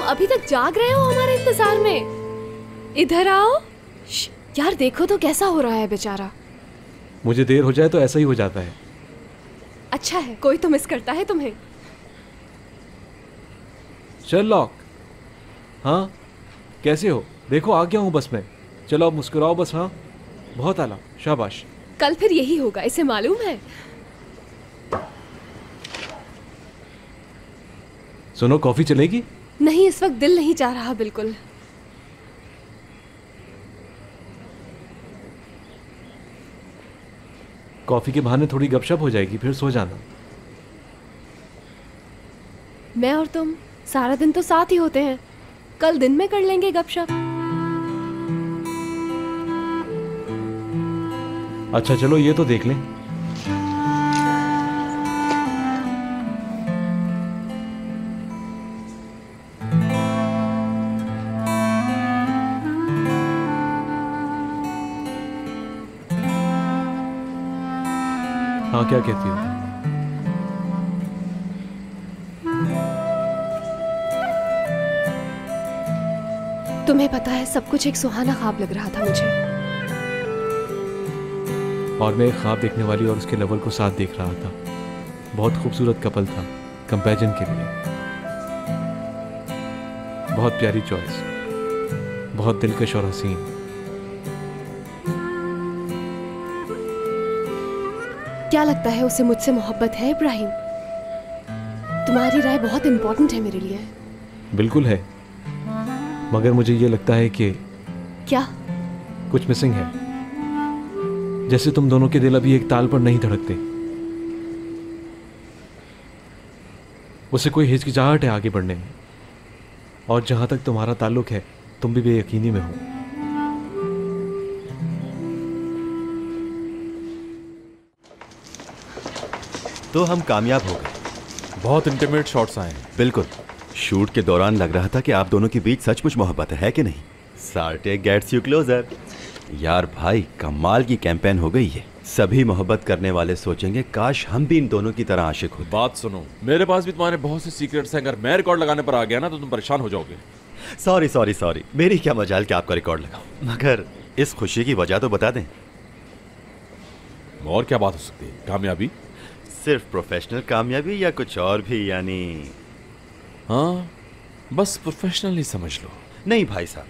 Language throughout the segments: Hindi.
अभी तक जाग रहे हो हमारे इंतजार में? इधर आओ। यार देखो तो कैसा हो रहा है बेचारा। मुझे देर हो जाए तो ऐसा ही हो जाता है। अच्छा है, कोई तो मिस करता है तुम्हें। शर्लॉक, हाँ कैसे हो? देखो आ गया हूँ बस में। चलो अब मुस्कुराओ बस। हाँ बहुत आला, शाबाश। कल फिर यही होगा, इसे मालूम है। सुनो, कॉफी चलेगी? नहीं, इस वक्त दिल नहीं चाह रहा बिल्कुल। कॉफी के बहाने थोड़ी गपशप हो जाएगी, फिर सो जाना। मैं और तुम सारा दिन तो साथ ही होते हैं, कल दिन में कर लेंगे गपशप। अच्छा चलो ये तो देख लें। हाँ क्या कहती हो? तुम्हें पता है सब कुछ एक सुहाना ख्वाब लग रहा था मुझे। और मैं एक ख्वाब देखने वाली और उसके लवर को साथ देख रहा था। बहुत खूबसूरत कपल था, कंपैरिजन के लिए। बहुत प्यारी चॉइस, बहुत दिलकश और हसीन। क्या लगता है उसे मुझसे मोहब्बत है इब्राहिम? तुम्हारी राय बहुत इंपॉर्टेंट है मेरे लिए। बिल्कुल है, मगर मुझे ये लगता है कि क्या कुछ मिसिंग है। जैसे तुम दोनों के दिल अभी एक ताल पर नहीं धड़कते। उसे कोई हिचकिचाहट है आगे बढ़ने में। और जहां तक तुम्हारा ताल्लुक है, तुम भी बेयकीनी में हो। तो हम कामयाब हो गए। बहुत इंटीमेट शॉट्स आए हैं। बिल्कुल, शूट के दौरान लग रहा था कि आप दोनों के बीच सचमुच मोहब्बत है कि नहीं? सार्टे गेट्स यू क्लोजर। यार भाई, कमाल की कैंपेन हो गई है। सभी मोहब्बत करने वाले सोचेंगे काश हम भी इन दोनों की तरह आशिक होते। बात सुनो, मेरे पास भी तुम्हारे बहुत से सीक्रेट्स हैं। अगर मैं रिकॉर्ड लगाने पर आ गया ना तो तुम परेशान हो जाओगे। सॉरी सॉरी सॉरी, मेरी क्या मजाल कि आपका रिकॉर्ड लगाऊं। मगर इस खुशी की वजह तो बता दें। और क्या बात हो सकती है? कामयाबी? सिर्फ प्रोफेशनल कामयाबी या कुछ और भी? यानी हाँ, बस प्रोफेशनल ही समझ लो। नहीं भाई साहब,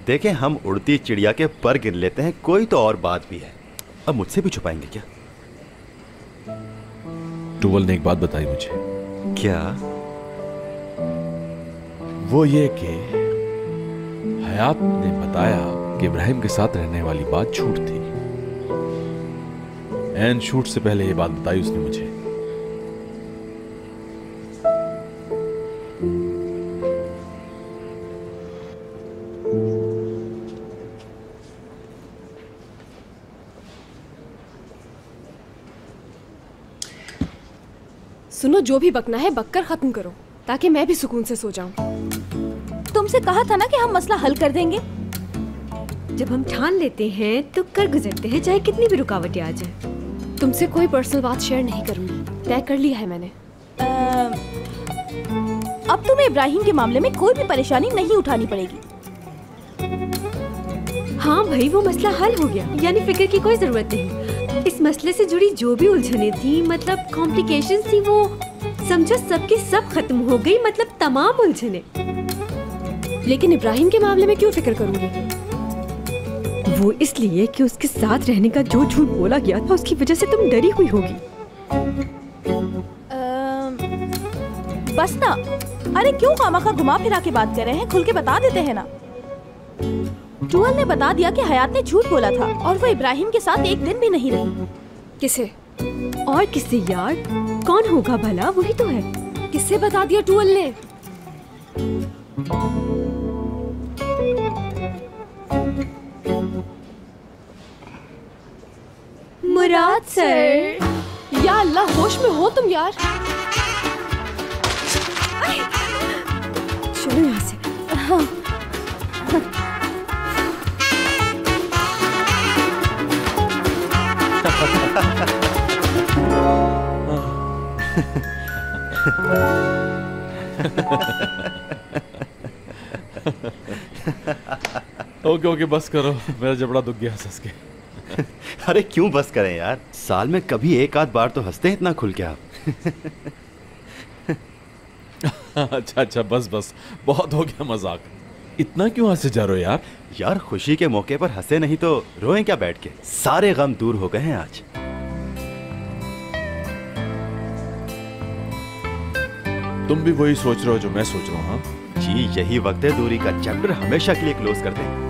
देखें, हम उड़ती चिड़िया के पर गिन लेते हैं, कोई तो और बात भी है। अब मुझसे भी छुपाएंगे क्या? टूवल ने एक बात बताई मुझे। क्या? वो ये कि हयात ने बताया कि इब्राहिम के साथ रहने वाली बात झूठ थी। एंड शूट से पहले ये बात बताई उसने मुझे। सुनो, जो भी बकना है बककर खत्म करो, ताकि मैं भी सुकून से सो जाऊं। तुमसे कहा था ना कि हम मसला हल कर देंगे। जब हम ठान लेते हैं तो कर गुजरते हैं, चाहे कितनी भी रुकावटें आ जाएं। तुमसे कोई पर्सनल बात शेयर नहीं करूंगी, तय कर लिया है मैंने। अब तुम्हें इब्राहिम के मामले में कोई भी परेशानी नहीं उठानी पड़ेगी। हाँ भाई, वो मसला हल हो गया, यानी फिक्र की कोई जरूरत नहीं। इस मसले से जुड़ी जो भी उलझने थी, मतलब कॉम्प्लिकेशंस थी, वो समझो सबकी सब खत्म हो गई, मतलब तमाम उलझने। लेकिन इब्राहिम के मामले में क्यों फिक्र करूंगी? वो इसलिए कि उसके साथ रहने का जो झूठ बोला गया था, उसकी वजह से तुम डरी हुई होगी। बस ना, अरे क्यों खामखा घुमा फिरा के बात कर रहे हैं? खुल के बता देते हैं ना। टूवल ने बता दिया कि हयात ने झूठ बोला था और वो इब्राहिम के साथ एक दिन भी नहीं रही। किसे? और किससे यार? कौन होगा भला? वही तो है। किससे बता दिया टूवल ने? मुराद सर। या अल्लाह, होश में हो तुम यार? चलो यहाँ से। हाँ। ओके ओके बस करो, मेरा जबड़ा दुख गया हंस के। अरे क्यों बस करें यार, साल में कभी एक आध बार तो हंसते हैं इतना खुल के आप। अच्छा अच्छा बस बस, बहुत हो गया मजाक। इतना क्यों हंसे जा रहे हो यार? यार खुशी के मौके पर हंसे नहीं तो रोएं क्या बैठ के? सारे गम दूर हो गए हैं आज। तुम भी वही सोच रहे हो जो मैं सोच रहा हूँ? हाँ जी यही वक्त है दूरी का चैप्टर हमेशा के लिए क्लोज कर दें।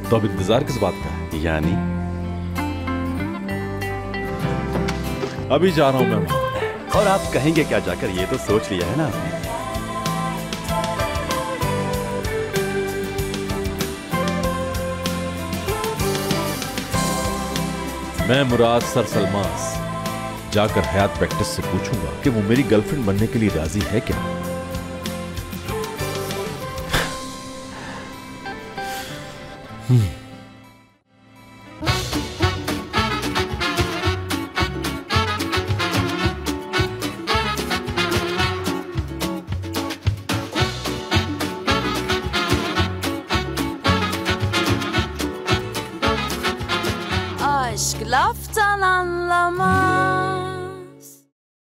तो अब इंतजार किस बात का है? यानी अभी जा रहा हूं मैं। और आप कहेंगे क्या जाकर, ये तो सोच लिया है ना आपने। मैं मुराद सर सलमास जाकर हयात प्रैक्टिस से पूछूंगा कि वो मेरी गर्लफ्रेंड बनने के लिए राजी है क्या। Aşk laftan anlamaz.